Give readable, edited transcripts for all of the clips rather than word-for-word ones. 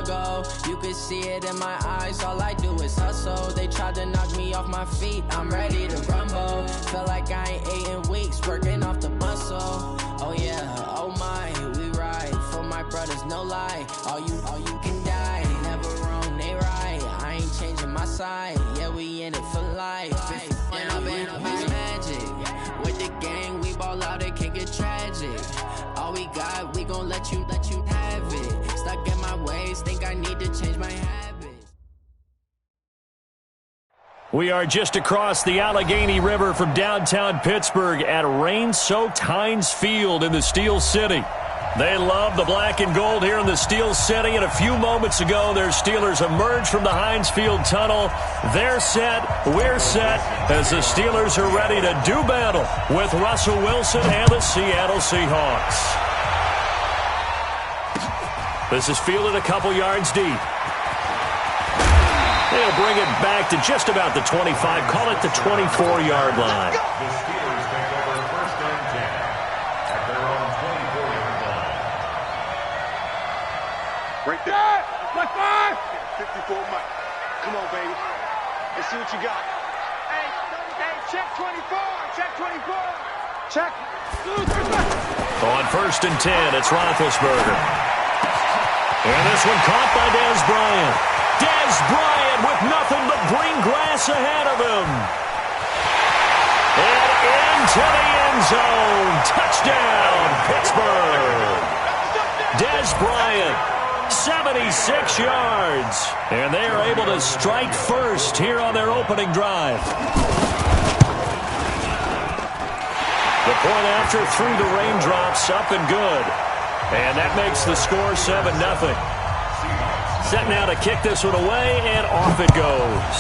struggle. You can see it in my eyes, all I do is hustle. They tried to knock me off my feet, I'm ready to rumble. Feel like I ain't ate in weeks, working off the muscle. Oh yeah, oh my, we ride for my brothers, no lie. All you can die, never wrong, they right. I ain't changing my side, yeah, we in it for life. And I've been magic with the gang, we ball out, it can get tragic. All we got, we gon' let you have it. Stuck in my ways, think I need to change my habits. We are just across the Allegheny River from downtown Pittsburgh at rain-soaked Heinz Field in the Steel City. They love the black and gold here in the Steel City, and a few moments ago, their Steelers emerged from the Heinz Field tunnel. They're set, we're set, as the Steelers are ready to do battle with Russell Wilson and the Seattle Seahawks. This is fielded a couple yards deep. They'll bring it back to just about the 25, call it the 24-yard line. The Steelers take over first and 10 at their own 24-yard line. Right there. Like 54 Mike. Come on, baby. Let's see what you got. Hey, check 24. Check 24. Check. On first and 10, it's Roethlisberger. And this one caught by Dez Bryant. Dez Bryant with nothing but green grass ahead of him. And into the end zone. Touchdown, Pittsburgh. Dez Bryant, 76 yards. And they are able to strike first here on their opening drive. The point after through the raindrops, up and good. And that makes the score 7-0. Set now to kick this one away, and off it goes.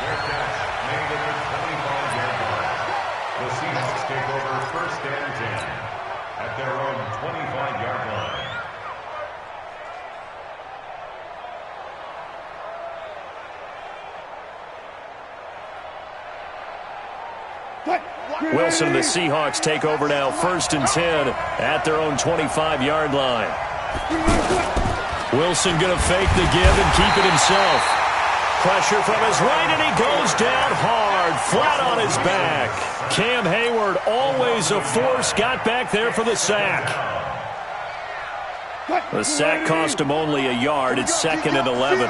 Their catch made at the 25-yard line. The Seahawks take over first and 10 at their own 25-yard line. Wilson and the Seahawks take over now first and 10 at their own 25-yard line. Wilson going to fake the give and keep it himself. Pressure from his right, and he goes down hard, flat on his back. Cam Hayward, always a force, got back there for the sack. The sack cost him only a yard. It's 2nd and 11.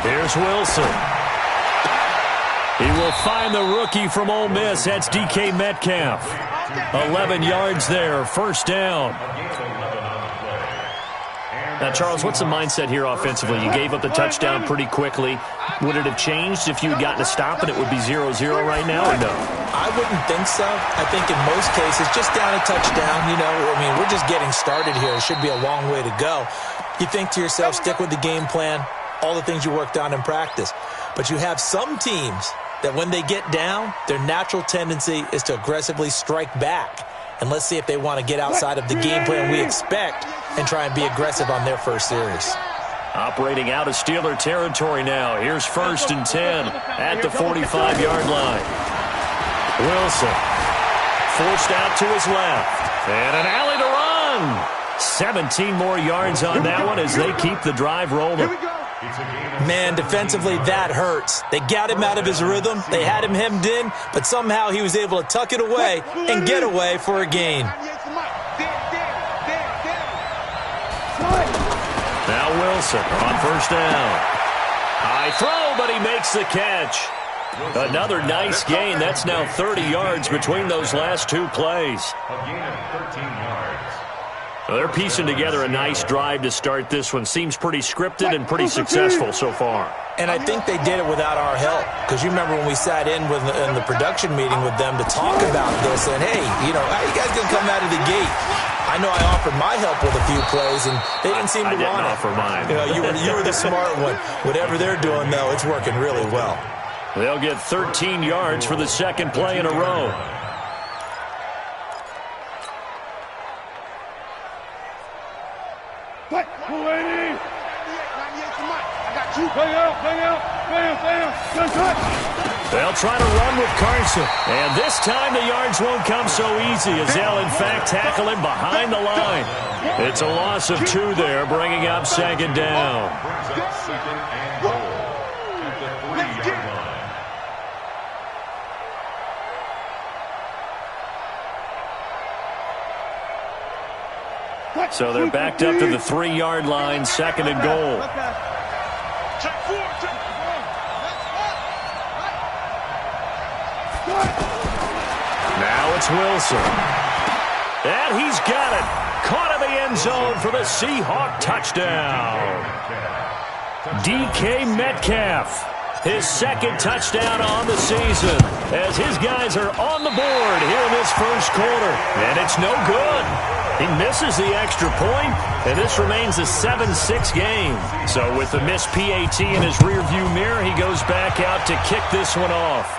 Here's Wilson. He will find the rookie from Ole Miss. That's DK Metcalf. 11 yards there, first down. Now, Charles, what's the mindset here offensively? You gave up the touchdown pretty quickly. Would it have changed if you had gotten a stop and it would be 0-0 right now, or no? I wouldn't think so. I think in most cases, just down a touchdown, we're just getting started here. It should be a long way to go. You think to yourself, stick with the game plan, all the things you worked on in practice. But you have some teams that when they get down, their natural tendency is to aggressively strike back. And let's see if they want to get outside of the game plan we expect and try and be aggressive on their first series. Operating out of Steeler territory now. Here's first and 10 at the 45-yard line. Wilson forced out to his left. And an alley to run. 17 more yards on that one as they keep the drive rolling. Man, defensively, that hurts. They got him out of his rhythm. They had him hemmed in, but somehow he was able to tuck it away and get away for a gain. Now Wilson on first down. High throw, but he makes the catch. Another nice gain. That's now 30 yards between those last two plays. A gain of 13 yards. Well, they're piecing together a nice drive to start this one. Seems pretty scripted and pretty successful so far. And I think they did it without our help. Because you remember when we sat in the production meeting with them to talk about this. And, hey, how you guys going to come out of the gate? I know I offered my help with a few plays, and they didn't seem to want it. I didn't offer mine. You were the smart one. Whatever they're doing, though, it's working really well. They'll get 13 yards for the second play in a row. Bang out. Good cut. They'll try to run with Carson. And this time the yards won't come so easy as they'll, in fact, tackle him behind the line. It's a loss of 2 there, bringing up second down. Brings up second and goal at the 3-yard line. So they're backed up to the 3-yard line, second and goal. Now it's Wilson. And he's got it. Caught in the end zone for the Seahawk touchdown. DK Metcalf, his second touchdown on the season, as his guys are on the board here in this first quarter. And it's no good. He misses the extra point, and this remains a 7-6 game. So with the missed PAT in his rearview mirror, he goes back out to kick this one off.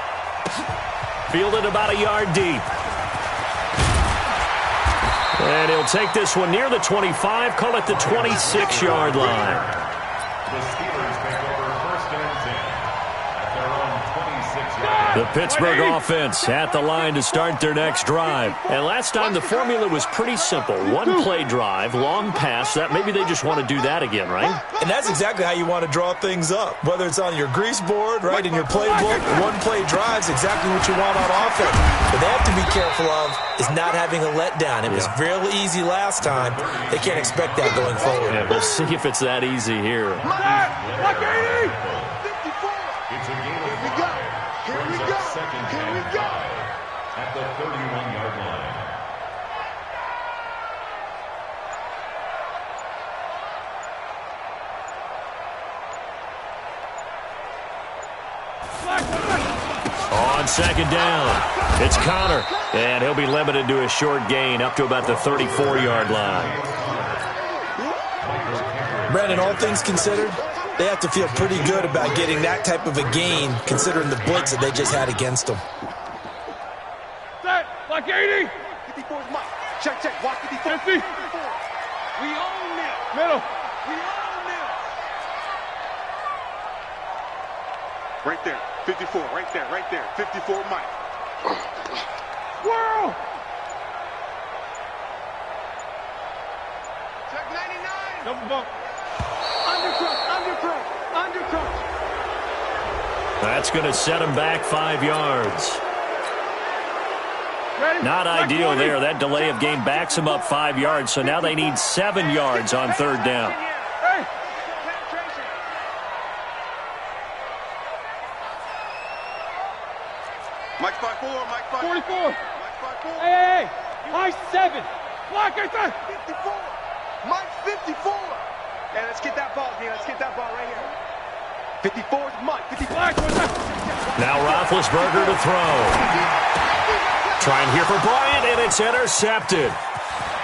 Fielded about a yard deep. And he'll take this one near the 25, call it the 26-yard line. The Steelers take over first and 10 at their own 26-yard line. The Pittsburgh offense at the line to start their next drive. And last time the formula was pretty simple. One play drive, long pass. That maybe they just want to do that again, right? And that's exactly how you want to draw things up. Whether it's on your grease board, right, in your playbook, one play drive is exactly what you want on offense. What they have to be careful of is not having a letdown. It was real easy last time. They can't expect that going forward. Yeah, we'll see if it's that easy here. It's a game of 5. Brings up second and 5 at the 31-yard line. On second down, it's Connor, and he'll be limited to a short gain up to about the 34-yard line. Brandon, all things considered, they have to feel pretty good about getting that type of a gain, considering the blitz that they just had against them. Set, like 80. 54 is Mike. Check, watch 54. 50. We own this. Middle. We own this. Right there. 54, right there. 54, Mike. Squirrel! Check 99. Double bump. Undercross. That's going to set him back 5 yards. Ready? Not ideal there. That delay of game backs him up 5 yards, so now they need 7 yards on third down. Hey. Mike's 5'4", Mike's 44. Mike's 5'4". Hey. Mike's 7. Block it there. 54. Mike's 54. Hey, let's get that ball, D. Let's get that ball right here. 54 is Mike. 54. Now Roethlisberger to throw. Trying here for Bryant, and it's intercepted.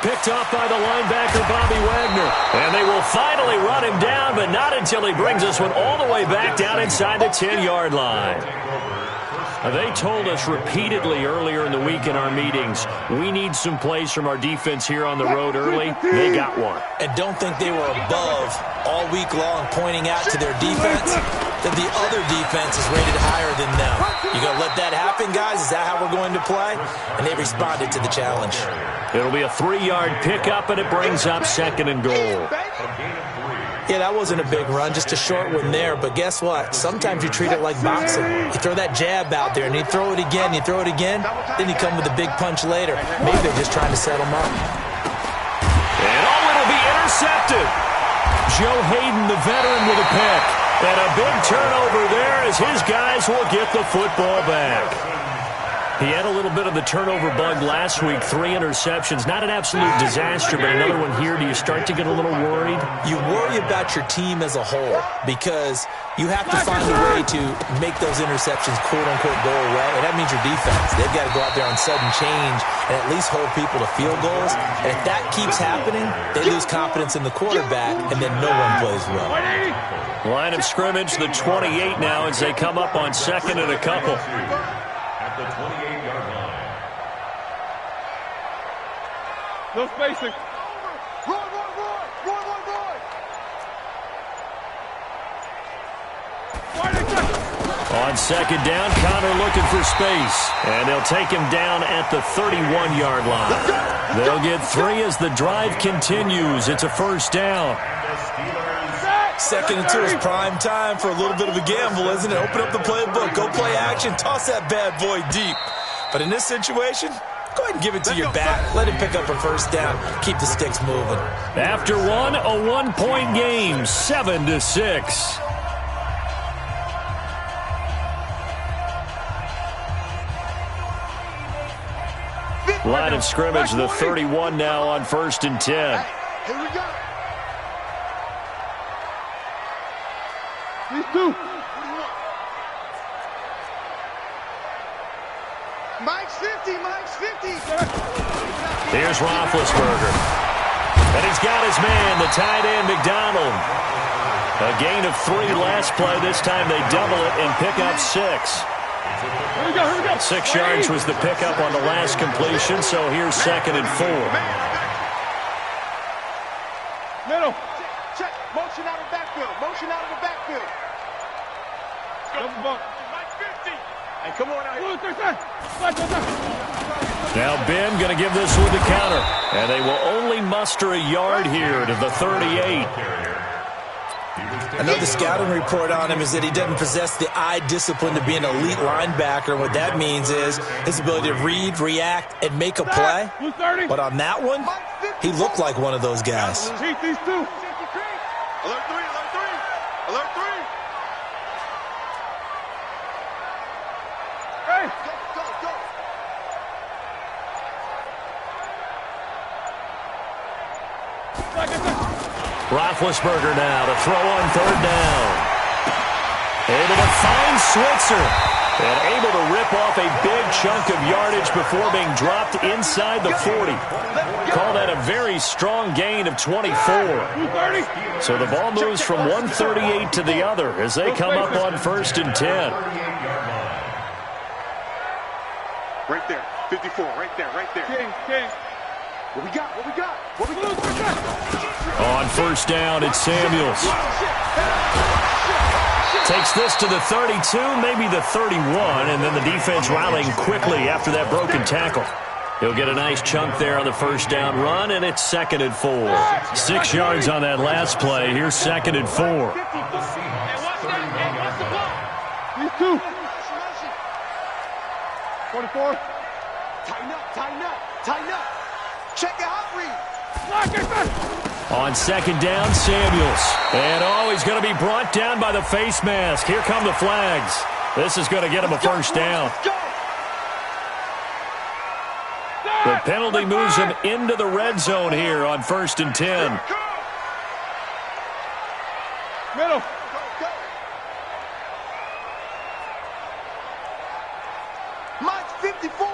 Picked off by the linebacker, Bobby Wagner. And they will finally run him down, but not until he brings this one all the way back down inside the 10-yard line. They told us repeatedly earlier in the week in our meetings, we need some plays from our defense here on the road early. They got one. And don't think they were above all week long pointing out to their defense that the other defense is rated higher than them. You going to let that happen, guys? Is that how we're going to play? And they responded to the challenge. It'll be a 3-yard pickup, and it brings up second and goal. Yeah, that wasn't a big run, just a short one there. But guess what? Sometimes you treat it like boxing. You throw that jab out there, and you throw it again, then you come with a big punch later. Maybe they're just trying to set them up. And it'll be intercepted. Joe Hayden, the veteran, with a pick. And a big turnover there as his guys will get the football back. He had a little bit of the turnover bug last week, 3 interceptions. Not an absolute disaster, but another one here. Do you start to get a little worried? You worry about your team as a whole because you have to find a way to make those interceptions, quote-unquote, go away, and that means your defense. They've got to go out there on sudden change and at least hold people to field goals. And if that keeps happening, they lose confidence in the quarterback, and then no one plays well. Line of scrimmage, the 28 now as they come up on second and a couple. At the 28-yard line. No spacing. Roy. On second down, Connor looking for space. And they'll take him down at the 31-yard line. They'll get 3 as the drive continues. It's a first down. Second and 2 is prime time for a little bit of a gamble, isn't it? Open up the playbook, go play action, toss that bad boy deep. But in this situation, go ahead and give it to your back. Let him pick up a first down. Keep the sticks moving. After one, a 1-point game, 7-6. Line of scrimmage, the 31 now on 1st and 10. Here we go. These two. Mike's 50, Mike's 50. Here's Roethlisberger. And he's got his man, the tight end, McDonald. A gain of 3 last play. This time they double it and pick up 6. Here we go, here we go. 6 yards was the pickup on the last completion, so here's 2nd and 4. Middle. Check. Motion out of the backfield. Motion out of the backfield. Double bump. Mike 50. Hey, come on out here. Now Ben going to give this one the counter. And they will only muster a yard here to the 38. Another scouting report on him is that he doesn't possess the eye discipline to be an elite linebacker. What that means is his ability to read, react, and make a play. But on that one, he looked like one of those guys. Heat these two. Alert 3, alert 3. Alert 3. Hey. Go, go, go. Roethlisberger now to throw on 3rd down. Able to find Switzer. And able to rip off a big chunk of yardage before being dropped inside the 40. Call that a very strong gain of 24. So the ball moves from 138 to the other as they come up on 1st and 10. Right there. 54. Right there. Right there. King. What we got? What we got? What we got? On 1st down, it's Samuels. Takes this to the 32, maybe the 31, and then the defense rallying quickly after that broken tackle. He'll get a nice chunk there on the 1st down run, and it's 2nd and 4. 6 yards on that last play. Here's 2nd and 4. These two. 24. Tighten up, tighten up, tighten up. Check the hot read. On 2nd down, Samuels. And he's going to be brought down by the face mask. Here come the flags. This is going to get him a 1st down. The penalty moves him into the red zone here on 1st and 10. Middle. Mike's 54.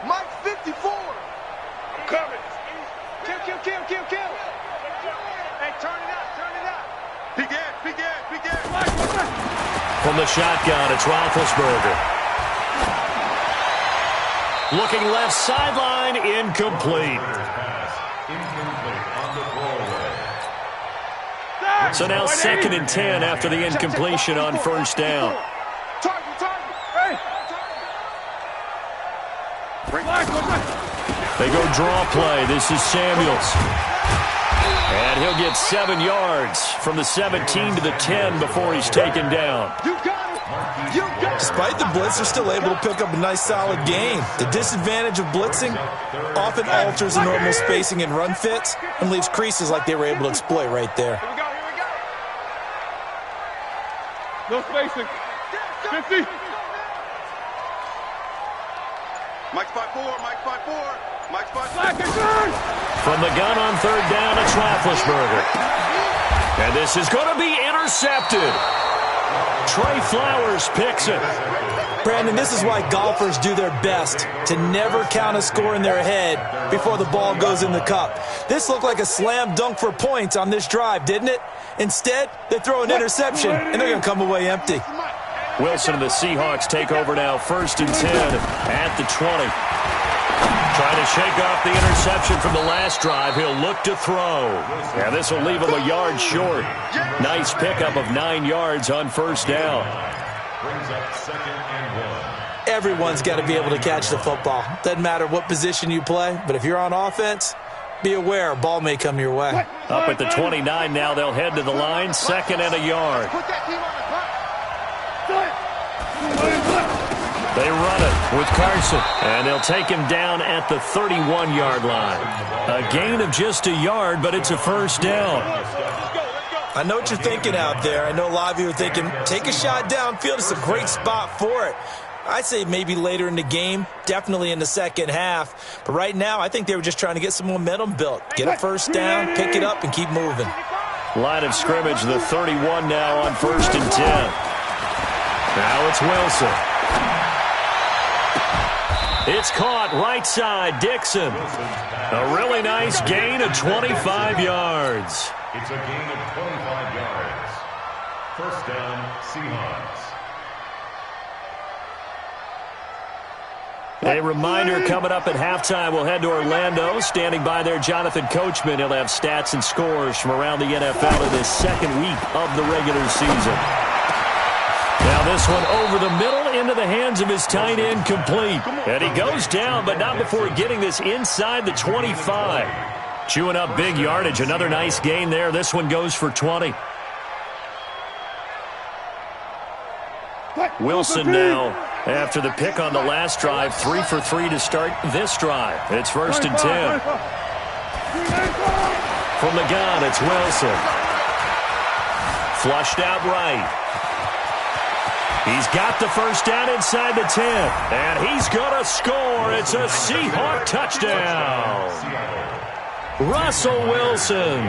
Mike's 54. I'm coming. Kill. Hey, turn it up. Peek in. From the shotgun, it's Roethlisberger. Looking left sideline, incomplete. So now 2nd and 10 after the incompletion on 1st down. Target. They go draw play. This is Samuels. And he'll get 7 yards from the 17 to the 10 before he's taken down. You got it. Despite the blitz, they're still able to pick up a nice solid gain. The disadvantage of blitzing often alters the normal spacing and run fits and leaves creases like they were able to exploit right there. Here we go. No spacing. 50. Mike's 5-4. From the gun on 3rd down, it's Roethlisberger. And this is going to be intercepted. Trey Flowers picks it. Brandon, this is why golfers do their best to never count a score in their head before the ball goes in the cup. This looked like a slam dunk for points on this drive, didn't it? Instead, they throw an interception, and they're going to come away empty. Wilson and the Seahawks take over now, 1st and 10 at the 20. Trying to shake off the interception from the last drive. He'll look to throw. And this will leave him a yard short. Nice pickup of 9 yards on 1st down. Brings up 2nd and 1. Everyone's got to be able to catch the football. Doesn't matter what position you play, but if you're on offense, be aware a ball may come your way. Up at the 29 now, they'll head to the line, 2nd and a yard. They run it with Carson, and they'll take him down at the 31-yard line. A gain of just a yard, but it's a first down. I know what you're thinking out there. I know a lot of you are thinking, take a shot downfield. It's a great spot for it. I'd say maybe later in the game, definitely in the second half. But right now, I think they were just trying to get some momentum built. Get a first down, pick it up, and keep moving. Line of scrimmage, the 31 now on 1st and 10. Now it's Wilson. It's caught right side, Dixon. A really nice gain of 25 yards. It's a gain of 25 yards. First down, Seahawks. A reminder coming up at halftime, we'll head to Orlando. Standing by there, Jonathan Coachman. He'll have stats and scores from around the NFL in this second week of the regular season. Now this one over the middle into the hands of his tight end, complete. And he goes down, but not before getting this inside the 25. Chewing up big yardage. Another nice gain there. This one goes for 20. Wilson now, after the pick on the last drive, 3 for 3 to start this drive. It's 1st and 10. From the gun, it's Wilson. Flushed out right. He's got the first down inside the 10. And he's going to score. It's a Seahawk touchdown. Russell Wilson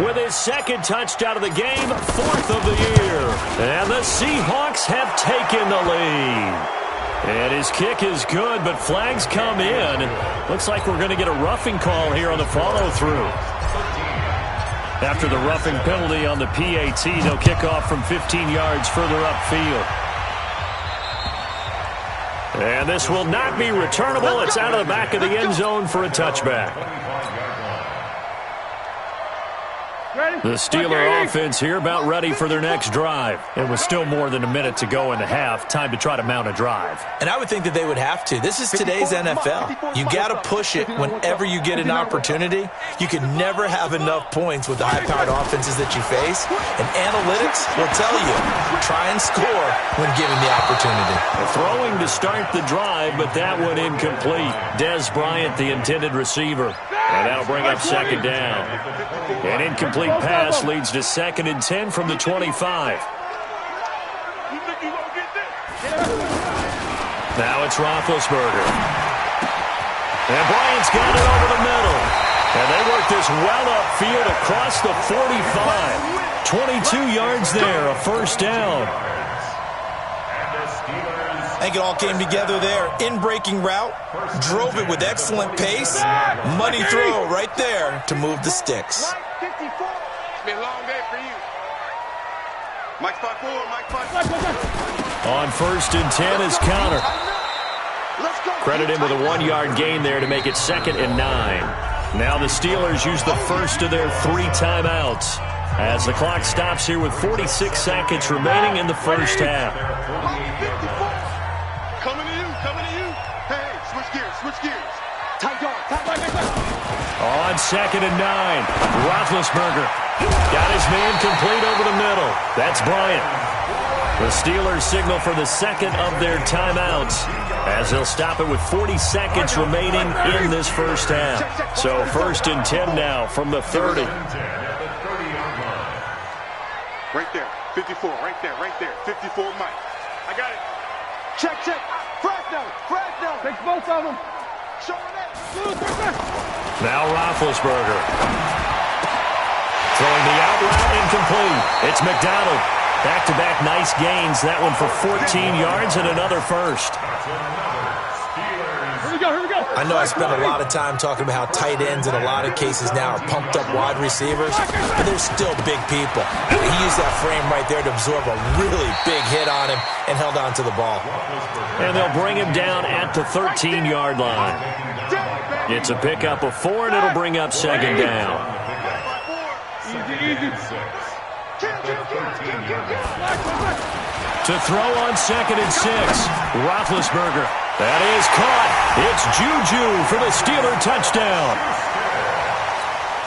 with his second touchdown of the game, 4th of the year. And the Seahawks have taken the lead. And his kick is good, but flags come in. Looks like we're going to get a roughing call here on the follow-through. After the roughing penalty on the PAT, they'll kick off from 15 yards further upfield. And this will not be returnable. It's out of the back of the end zone for a touchback. The Steeler offense here about ready for their next drive. It was still more than a minute to go in the half. Time to try to mount a drive. And I would think that they would have to. This is today's NFL. You got to push it whenever you get an opportunity. You can never have enough points with the high-powered offenses that you face. And analytics will tell you, try and score when given the opportunity. Throwing to start the drive, but that one incomplete. Dez Bryant, the intended receiver. And that'll bring up 2nd down. An incomplete pass leads to 2nd and 10 from the 25. Now it's Roethlisberger. And Bryant's got it over the middle. And they work this well upfield across the 45. 22 yards there, a first down. I think it all came together there. In-breaking route, drove it with excellent pace. Money throw right there to move the sticks. It's been a long day for you. Mike 5-4, Mike 5-4. On 1st and 10 is Connor. Credit him with a 1-yard gain there to make it 2nd and 9. Now the Steelers use the first of their 3 timeouts as the clock stops here with 46 seconds remaining in the first half. Coming to you. Hey, switch gears. Tight dog. On 2nd and 9, Roethlisberger got his man complete over the middle. That's Bryant. The Steelers signal for the second of their timeouts as they'll stop it with 40 seconds remaining in this first half. So 1st and 10 now from the 30. Right there, 54, right there, 54 Mike. I got it. Check. Fresno. Takes both of them. Showing it. Now Roethlisberger. Throwing the out route incomplete. It's McDonald. Back-to-back nice gains. That one for 14 yards and another first. Here we go. I know I spent a lot of time talking about how tight ends in a lot of cases now are pumped up wide receivers, but they're still big people. He used that frame right there to absorb a really big hit on him and held on to the ball. And they'll bring him down at the 13-yard line. It's a pickup of 4, and it'll bring up 2nd down. Easy. To throw on 2nd and 6. Roethlisberger. That is caught. It's Juju for the Steeler touchdown.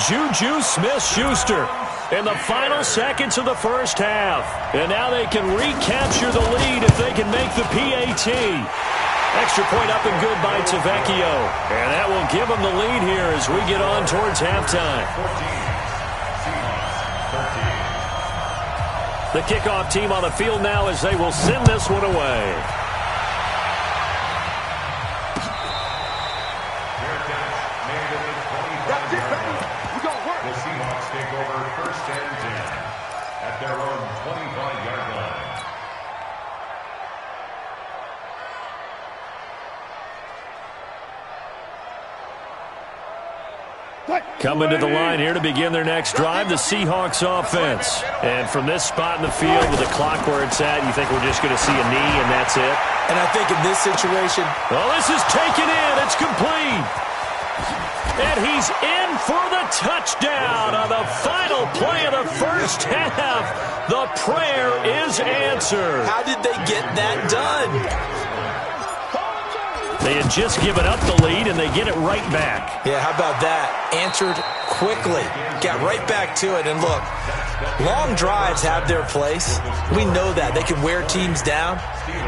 Juju Smith-Schuster in the final seconds of the first half. And now they can recapture the lead if they can make the PAT. Extra point up and good by Tavecchio. And that will give them the lead here as we get on towards halftime. 13. The kickoff team on the field now as they will send this one away. The Seahawks take over 1st and 10 at their own 25-yard line. Coming to the line here to begin their next drive, the Seahawks offense. And from this spot in the field with the clock where it's at, you think we're just going to see a knee and that's it? And I think in this situation... Well, this is taken in. It's complete. And he's in for the touchdown on the final play of the first half. The prayer is answered. How did they get that done? They had just given up the lead, and they get it right back. Yeah, how about that? Answered quickly. Got right back to it. And look, long drives have their place. We know that. They can wear teams down.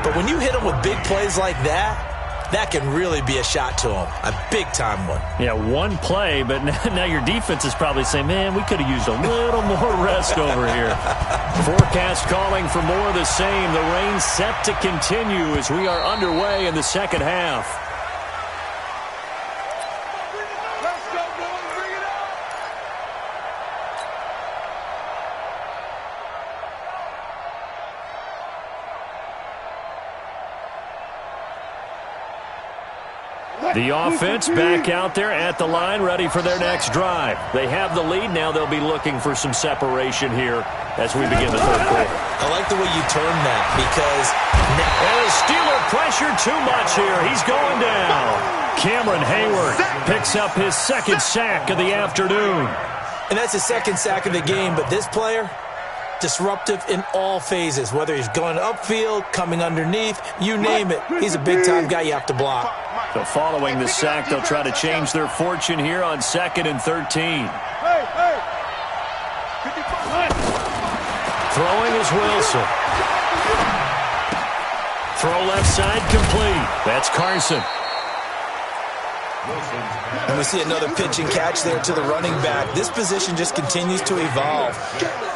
But when you hit them with big plays like that, that can really be a shot to them. A big-time one. Yeah, one play, but now your defense is probably saying, man, we could have used a little more rest over here. Forecast calling for more of the same. The rain set to continue as we are underway in the second half. Let's go, boys. Bring it up. The offense back out there at the line, ready for their next drive. They have the lead. Now they'll be looking for some separation here as we begin the third quarter. I like the way you turn that because... And the Steeler pressure too much here. He's going down. Cameron Hayward picks up his 2nd sack of the afternoon. And that's his 2nd sack of the game, but this player... disruptive in all phases, whether he's going upfield, coming underneath, you name it. He's a big-time guy you have to block. So following the sack, they'll try to change their fortune here on 2nd and 13. Throwing is Wilson. Throw left side complete. That's Carson. And we see another pitch and catch there to the running back. This position just continues to evolve.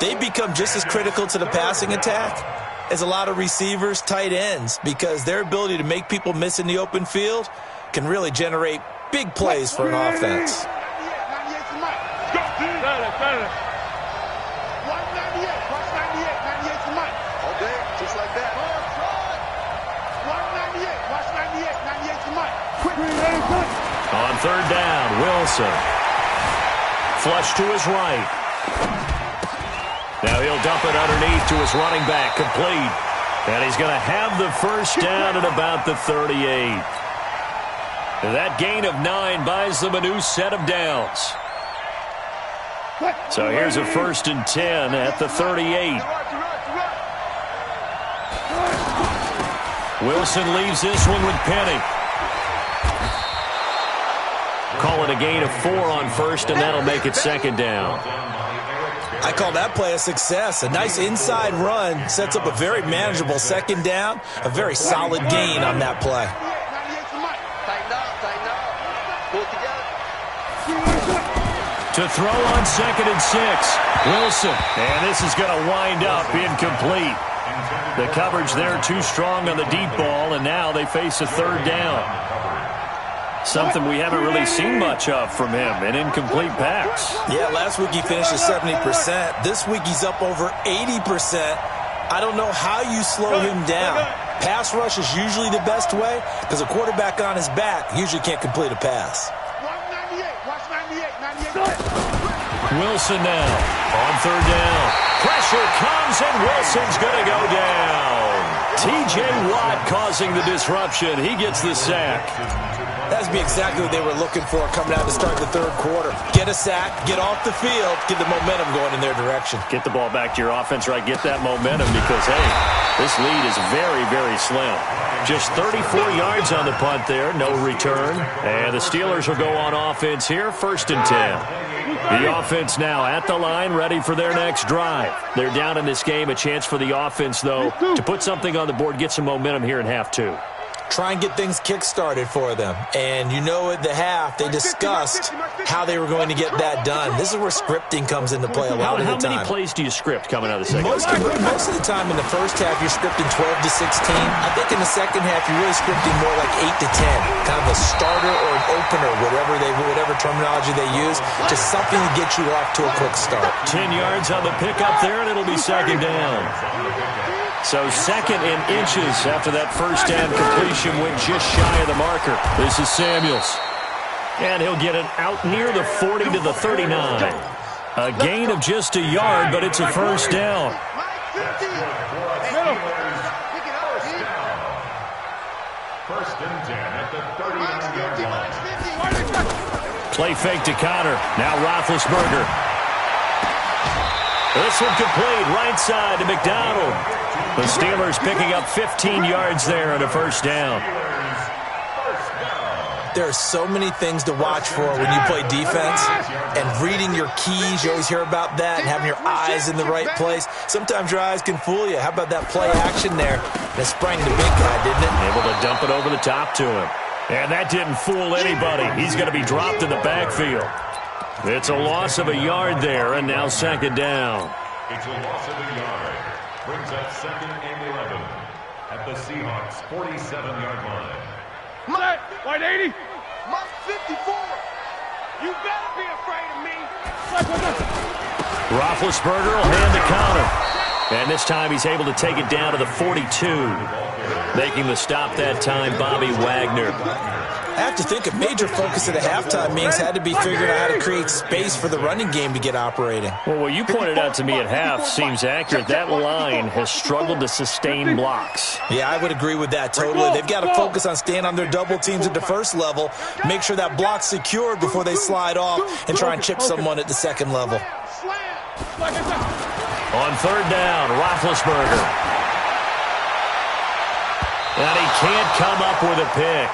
They become just as critical to the passing attack as a lot of receivers, tight ends, because their ability to make people miss in the open field can really generate big plays for an offense. On 3rd down, Wilson. Flush to his right. Now he'll dump it underneath to his running back, complete. And he's going to have the first down at about the 38. That gain of 9 buys them a new set of downs. So here's a 1st and 10 at the 38. Wilson leaves this one with Penny. Call it a gain of 4 on 1st, and that'll make it 2nd down. I call that play a success. A nice inside run sets up a very manageable 2nd down. A very solid gain on that play. To throw on 2nd and 6. Wilson. And this is going to wind up incomplete. The coverage there too strong on the deep ball, and now they face a 3rd down. Something we haven't really seen much of from him, an incomplete pass. Yeah, last week he finished at 70%. This week he's up over 80%. I don't know how you slow him down. Pass rush is usually the best way because a quarterback on his back usually can't complete a pass. Wilson now on 3rd down. Pressure comes, and Wilson's going to go down. T.J. Watt causing the disruption. He gets the sack. That would be exactly what they were looking for coming out to start the third quarter. Get a sack, get off the field, get the momentum going in their direction. Get the ball back to your offense, right? Get that momentum because, hey, this lead is very, very slim. Just 34 yards on the punt there, no return. And the Steelers will go on offense here, 1st and 10. The offense now at the line, ready for their next drive. They're down in this game. A chance for the offense, though, to put something on the board, get some momentum here in half 2. Try and get things kick-started for them. And you know at the half, they discussed how they were going to get that done. This is where scripting comes into play a lot of the time. How many plays do you script coming out of the second half? Most of the time in the first half, you're scripting 12 to 16. I think in the second half, you're really scripting more like 8 to 10. Kind of a starter or an opener, whatever terminology they use. Just something to get you off to a quick start. 10 yards on the pickup there, and it'll be 2nd down. So 2nd in inches after that first down completion went just shy of the marker. This is Samuels. And he'll get it out near the 40 to the 39. A gain of just a yard, but it's a first down. First and 10 at the 39-yard line. Play fake to Connor. Now Roethlisberger. This one complete right side to McDonald. The Steelers picking up 15 yards there on a first down. There are so many things to watch for when you play defense, and reading your keys, you always hear about that, and having your eyes in the right place. Sometimes your eyes can fool you. How about that play action there? That sprang the big guy, didn't it? Able to dump it over the top to him. And that didn't fool anybody. He's going to be dropped in the backfield. It's a loss of a yard there, and now 2nd down. It's a loss of a yard. Brings up 2nd and 11 at the Seahawks' 47-yard line. White 80. My 54. You better be afraid of me. Roethlisberger will hand to Connor. And this time he's able to take it down to the 42. Making the stop that time, Bobby Wagner. I have to think a major focus at the halftime meetings had to be figuring out how to create space for the running game to get operating. Well, what you pointed out to me at half seems accurate. That line has struggled to sustain blocks. Yeah, I would agree with that totally. They've got to focus on staying on their double teams at the first level, make sure that block's secured before they slide off, and try and chip someone at the second level. On 3rd down, Roethlisberger. And he can't come up with a pick.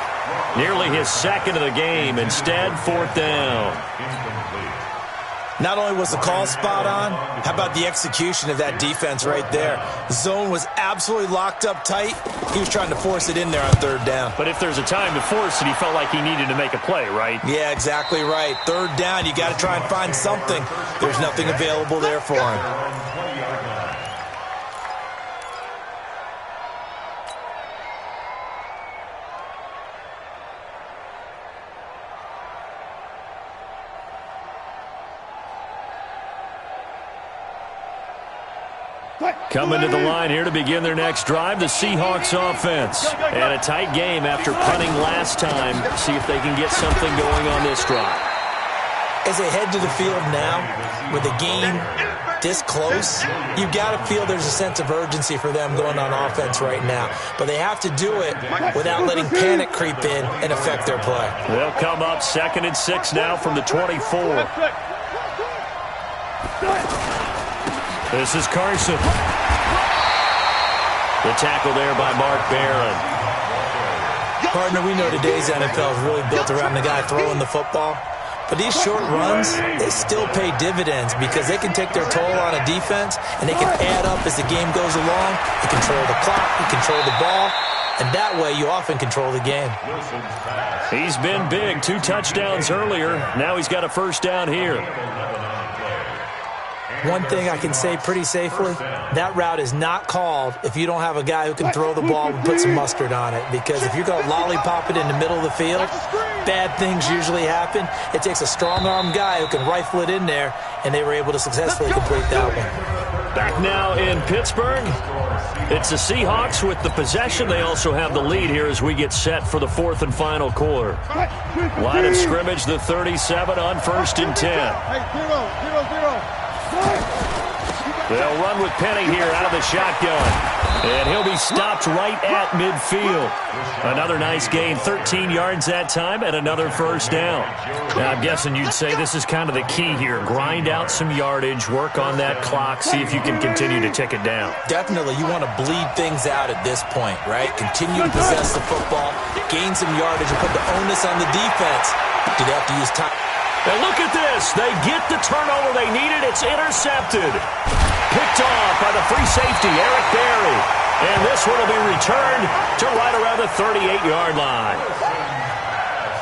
Nearly his 2nd of the game. Instead, 4th down. Not only was the call spot on, how about the execution of that defense right there? The zone was absolutely locked up tight. He was trying to force it in there on 3rd down. But if there's a time to force it, he felt like he needed to make a play, right? Yeah, exactly right. 3rd down, you got to try and find something. There's nothing available there for him. Coming to the line here to begin their next drive, the Seahawks offense. And a tight game after punting last time. See if they can get something going on this drive. As they head to the field now, with the game this close, you've got to feel there's a sense of urgency for them going on offense right now. But they have to do it without letting panic creep in and affect their play. They'll come up 2nd and 6 now from the 24. This is Carson. The tackle there by Mark Barron. Partner, we know today's NFL is really built around the guy throwing the football. But these short runs, they still pay dividends because they can take their toll on a defense and they can add up as the game goes along. You control the clock, you control the ball, and that way you often control the game. He's been big. 2 touchdowns earlier. Now he's got a first down here. One thing I can say pretty safely, that route is not called if you don't have a guy who can throw the ball and put some mustard on it. Because if you're going to lollipop it in the middle of the field, bad things usually happen. It takes a strong-arm guy who can rifle it in there, and they were able to successfully complete that one. Back now in Pittsburgh. It's the Seahawks with the possession. They also have the lead here as we get set for the 4th and final quarter. Line of scrimmage, the 37 on 1st and 10. Hey, 0-0-0. They'll run with Penny here out of the shotgun. And he'll be stopped right at midfield. Another nice gain, 13 yards that time, and another first down. Now, I'm guessing you'd say this is kind of the key here. Grind out some yardage, work on that clock, see if you can continue to tick it down. Definitely, you want to bleed things out at this point, right? Continue to possess the football, gain some yardage, and put the onus on the defense. Do they have to use time? And look at this. They get the turnover they needed. It's intercepted. Picked off by the free safety, Eric Berry. And this one will be returned to right around the 38-yard line.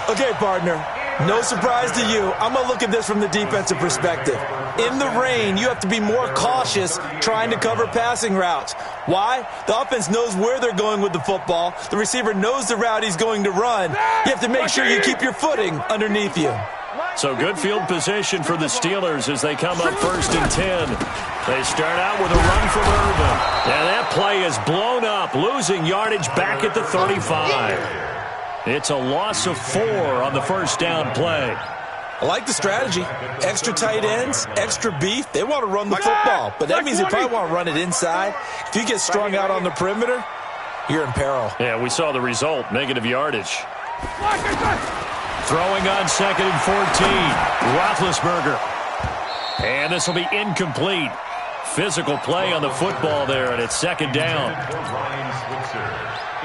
Okay, partner. No surprise to you. I'm going to look at this from the defensive perspective. In the rain, you have to be more cautious trying to cover passing routes. Why? The offense knows where they're going with the football. The receiver knows the route he's going to run. You have to make sure you keep your footing underneath you. So good field position for the Steelers as they come up 1st and 10. They start out with a run from Irvin. And that play is blown up, losing yardage back at the 35. It's a loss of 4 on the first down play. I like the strategy. Extra tight ends, extra beef. They want to run the football, but that means they probably want to run it inside. If you get strung out on the perimeter, you're in peril. Yeah, we saw the result, negative yardage. Throwing on 2nd and 14. Roethlisberger. And this will be incomplete. Physical play on the football there, and it's 2nd down.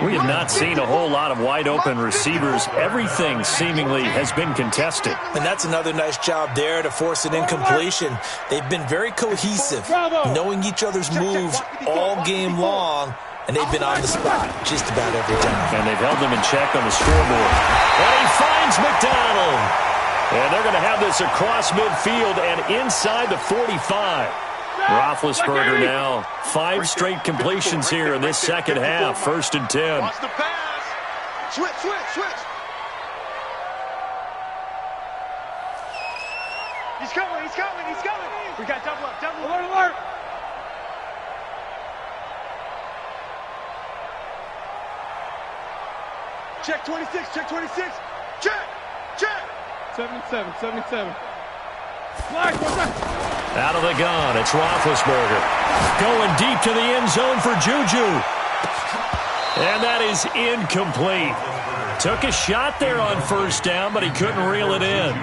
We have not seen a whole lot of wide-open receivers. Everything seemingly has been contested. And that's another nice job there to force an incompletion. They've been very cohesive, knowing each other's moves all game long, and they've been on the spot just about every time. And they've held them in check on the scoreboard. And he finds McDonald. And they're going to have this across midfield and inside the 45. Roethlisberger now 5 straight completions here in this second half. 1st and 10. Watch the pass. Switch. He's coming. We got double up. Alert. Check 26. Check. 77. Out of the gun, it's Roethlisberger. Going deep to the end zone for Juju. And that is incomplete. Took a shot there on 1st down, but he couldn't reel it in.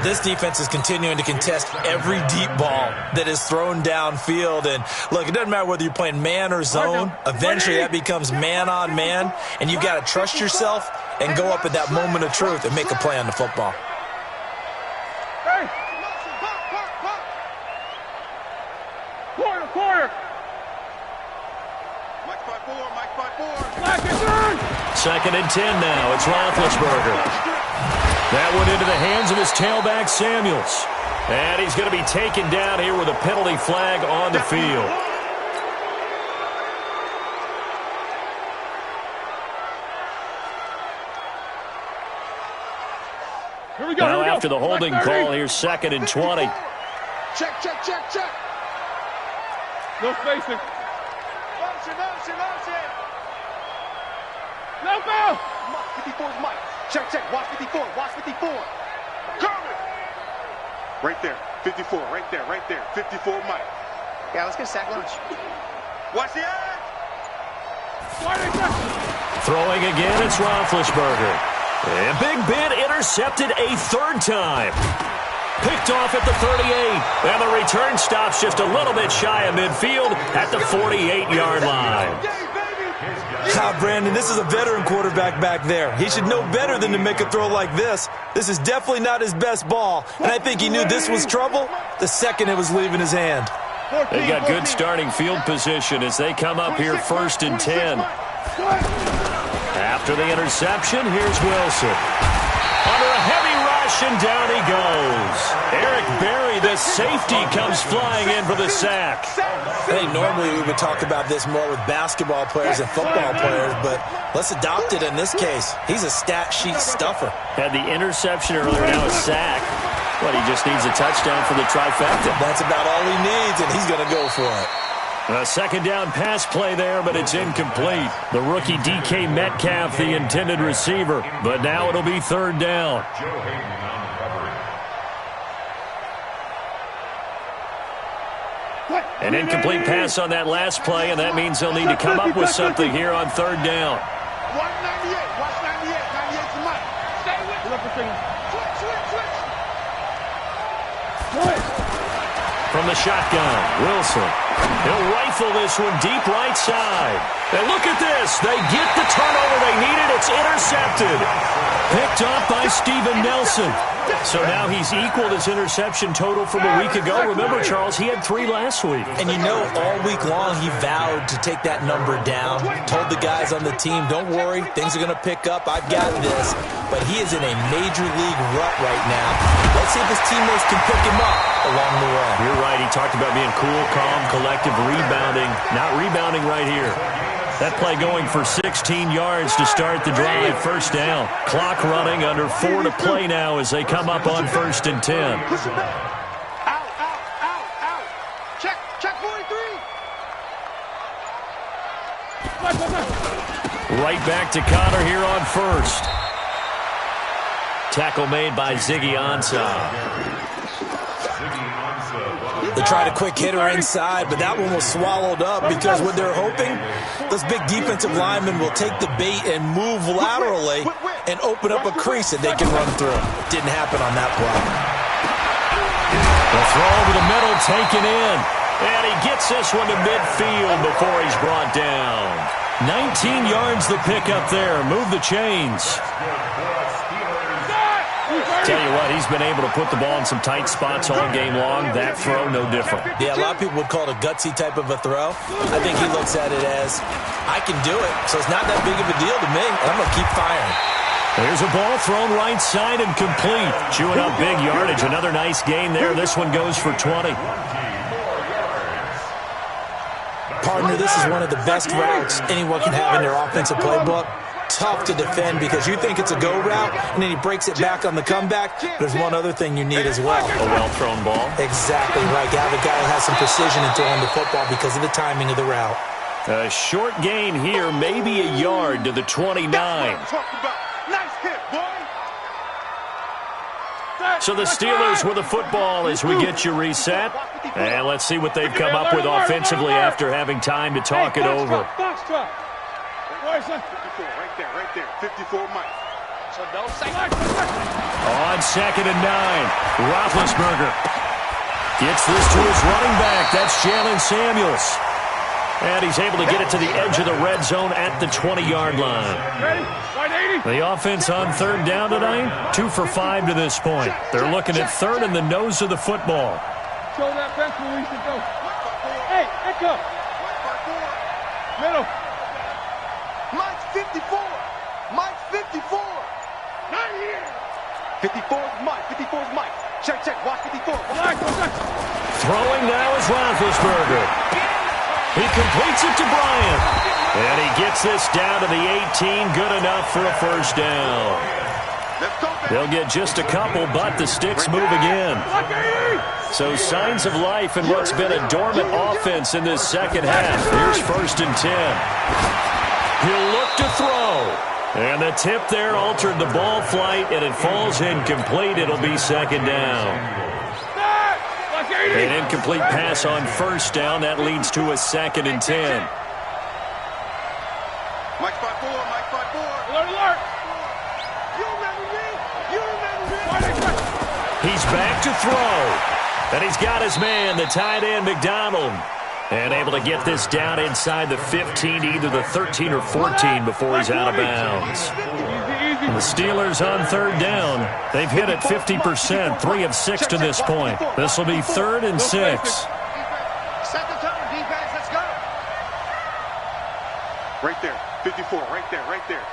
This defense is continuing to contest every deep ball that is thrown downfield. And look, it doesn't matter whether you're playing man or zone. Eventually that becomes man on man. And you've got to trust yourself and go up at that moment of truth and make a play on the football. Quarter. Mike 5-4. 2nd and 10 now. It's Roethlisberger. That went into the hands of his tailback, Samuels. And he's going to be taken down here with a penalty flag on the field. Now after the holding call, here's 2nd and 20. Check. No spacing. Motion. No foul. 54's Mike. Check. Watch 54. Curry. Right there. 54. Right there. 54 Mike. Yeah, let's get sack lunch. Watch the edge. Throwing again, it's Roethlisberger. And Big Ben intercepted a 3rd time. Picked off at the 38. And the return stops just a little bit shy of midfield at the 48-yard line. Brandon, this is a veteran quarterback back there. He should know better than to make a throw like this. This is definitely not his best ball. And I think he knew this was trouble the second it was leaving his hand. They've got good starting field position as they come up here 1st and 10. After the interception, here's Wilson. Under a heavy rush, and down he goes. Eric Berry, the safety, comes flying in for the sack. I think normally we would talk about this more with basketball players and football players, but let's adopt it in this case. He's a stat sheet stuffer. Had the interception earlier, now a sack. But he just needs a touchdown for the trifecta. That's about all he needs, and he's going to go for it. A 2nd down pass play there, but it's incomplete. The rookie DK Metcalf, the intended receiver. But now it'll be 3rd down. An incomplete pass on that last play, and that means they'll need to come up with something here on third down. Watch 98. Watch 98. 98's the mic. Stay with me. Switch. From the shotgun, Wilson. He'll rifle this one deep right side. And look at this. They get the turnover they needed. It's intercepted. Picked off by Steven Nelson. So now he's equaled his interception total from a week ago. Remember, Charles, he had 3 last week. And you know, all week long he vowed to take that number down. Told the guys on the team, don't worry, things are going to pick up. I've got this. But he is in a major league rut right now. Let's see if his teammates can pick him up along the way. You're right. He talked about being cool, calm, collective, rebounding. Not rebounding right here. That play going for 16 yards to start the drive. First down. Clock running, under 4 to play now as they come up on 1st and 10. Out. Check 43. Right back to Connor here on 1st. Tackle made by Ziggy Ansah. They tried a quick hitter inside, but that one was swallowed up because what they're hoping, those big defensive linemen will take the bait and move laterally and open up a crease that they can run through. Didn't happen on that play. The throw over the middle taken in. And he gets this one to midfield before he's brought down. 19 yards the pick up there. Move the chains. Tell you what, he's been able to put the ball in some tight spots all game long. That throw, no different. Yeah, a lot of people would call it a gutsy type of a throw. I think he looks at it as, I can do it, so it's not that big of a deal to me, and I'm going to keep firing. There's a ball thrown right side and complete. Chewing up big yardage. Another nice gain there. This one goes for 20. Partner, this is one of the best routes anyone can have in their offensive playbook. Tough to defend because you think it's a go route, and then he breaks it back on the comeback. There's one other thing you need as well. A well-thrown ball. Exactly right. You have a guy who has some precision in throwing the football because of the timing of the route. A short gain here, maybe a yard to the 29. Nice hit, boy. So the Steelers with the football as we get you reset. And let's see what they've come up with offensively after having time to talk it over. Right there. 54 Mike. So don't say On 2nd and 9, Roethlisberger gets this to his running back. That's Jalen Samuels. And he's able to get it to the edge of the red zone at the 20-yard line. The offense on 3rd down tonight, 2 for 5 to this point. They're looking at 3rd and the nose of the football. Show that fence release and go. Hey, pick up. Middle. Mike's 54. Mike's 54. Not here. 54 is Mike. 54 is Mike. Check. Watch 54. Throwing now is Roethlisberger. He completes it to Bryant. And he gets this down to the 18. Good enough for a first down. They'll get just a couple, but the sticks move again. So signs of life in what's been a dormant offense in this second half. Here's 1st and 10. He'll look to throw. And the tip there altered the ball flight, and it falls incomplete. It'll be 2nd down. An incomplete pass on 1st down. That leads to a 2nd and 10. Mike 5-4. Alert. You remember me. He's back to throw. And he's got his man, the tight end, McDonald. And able to get this down inside the 15, either the 13 or 14 before he's out of bounds. The Steelers on 3rd down. They've hit it 50%, 3 of 6 to this point. This will be 3rd and 6. Set the tone, defense. Let's go. Right there. 54. Right there.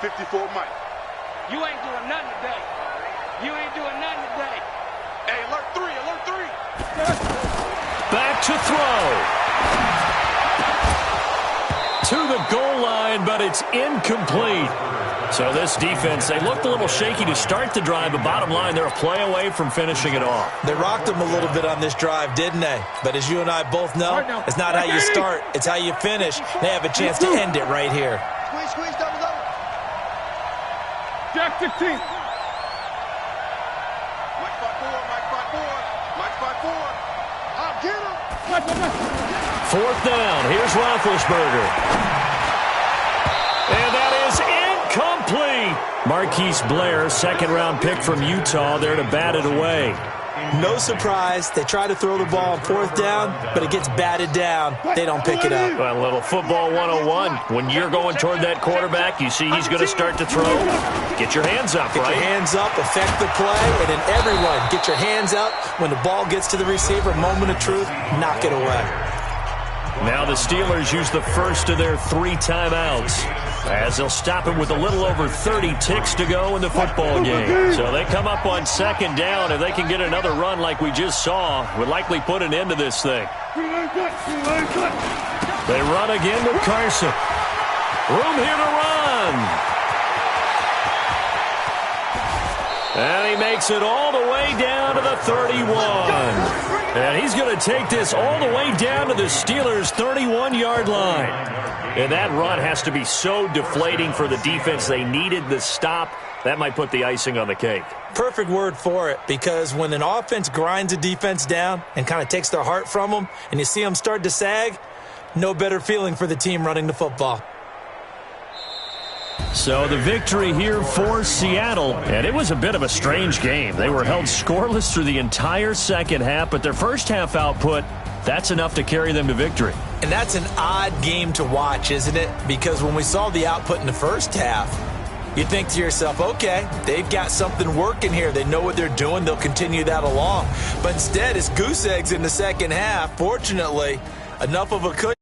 54 Mike. You ain't doing nothing today. Hey, alert 3. Back to throw. To the goal line, but it's incomplete. So this defense, they looked a little shaky to start the drive, but bottom line, they're a play away from finishing it off. They rocked them a little bit on this drive, didn't they? But as you and I both know, it's not how you start, it's how you finish. They have a chance to end it right here. Squeeze, double. Jack 16. Mike 5-4. I'll get him. Fourth down. Here's Roethlisberger. And that is incomplete. Marquise Blair, second-round pick from Utah, there to bat it away. No surprise. They try to throw the ball on fourth down, but it gets batted down. They don't pick it up. Well, a little football 101. When you're going toward that quarterback, you see he's going to start to throw. Get your hands up, right? Get your hands up, affect the play, and then everyone get your hands up. When the ball gets to the receiver, moment of truth, knock it away. Now the Steelers use the first of their 3 timeouts, as they'll stop it with a little over 30 ticks to go in the football game. So they come up on second down. If they can get another run like we just saw, would likely put an end to this thing. They run again with Carson. Room here to run. And he makes it all the way down to the 31. And he's going to take this all the way down to the Steelers' 31-yard line. And that run has to be so deflating for the defense. They needed the stop. That might put the icing on the cake. Perfect word for it, because when an offense grinds a defense down and kind of takes their heart from them, and you see them start to sag, no better feeling for the team running the football. So the victory here for Seattle, and it was a bit of a strange game. They were held scoreless through the entire second half, but their first half output, that's enough to carry them to victory. And that's an odd game to watch, isn't it? Because when we saw the output in the first half, you think to yourself, okay, they've got something working here. They know what they're doing. They'll continue that along. But instead, it's goose eggs in the second half. Fortunately, enough of a cushion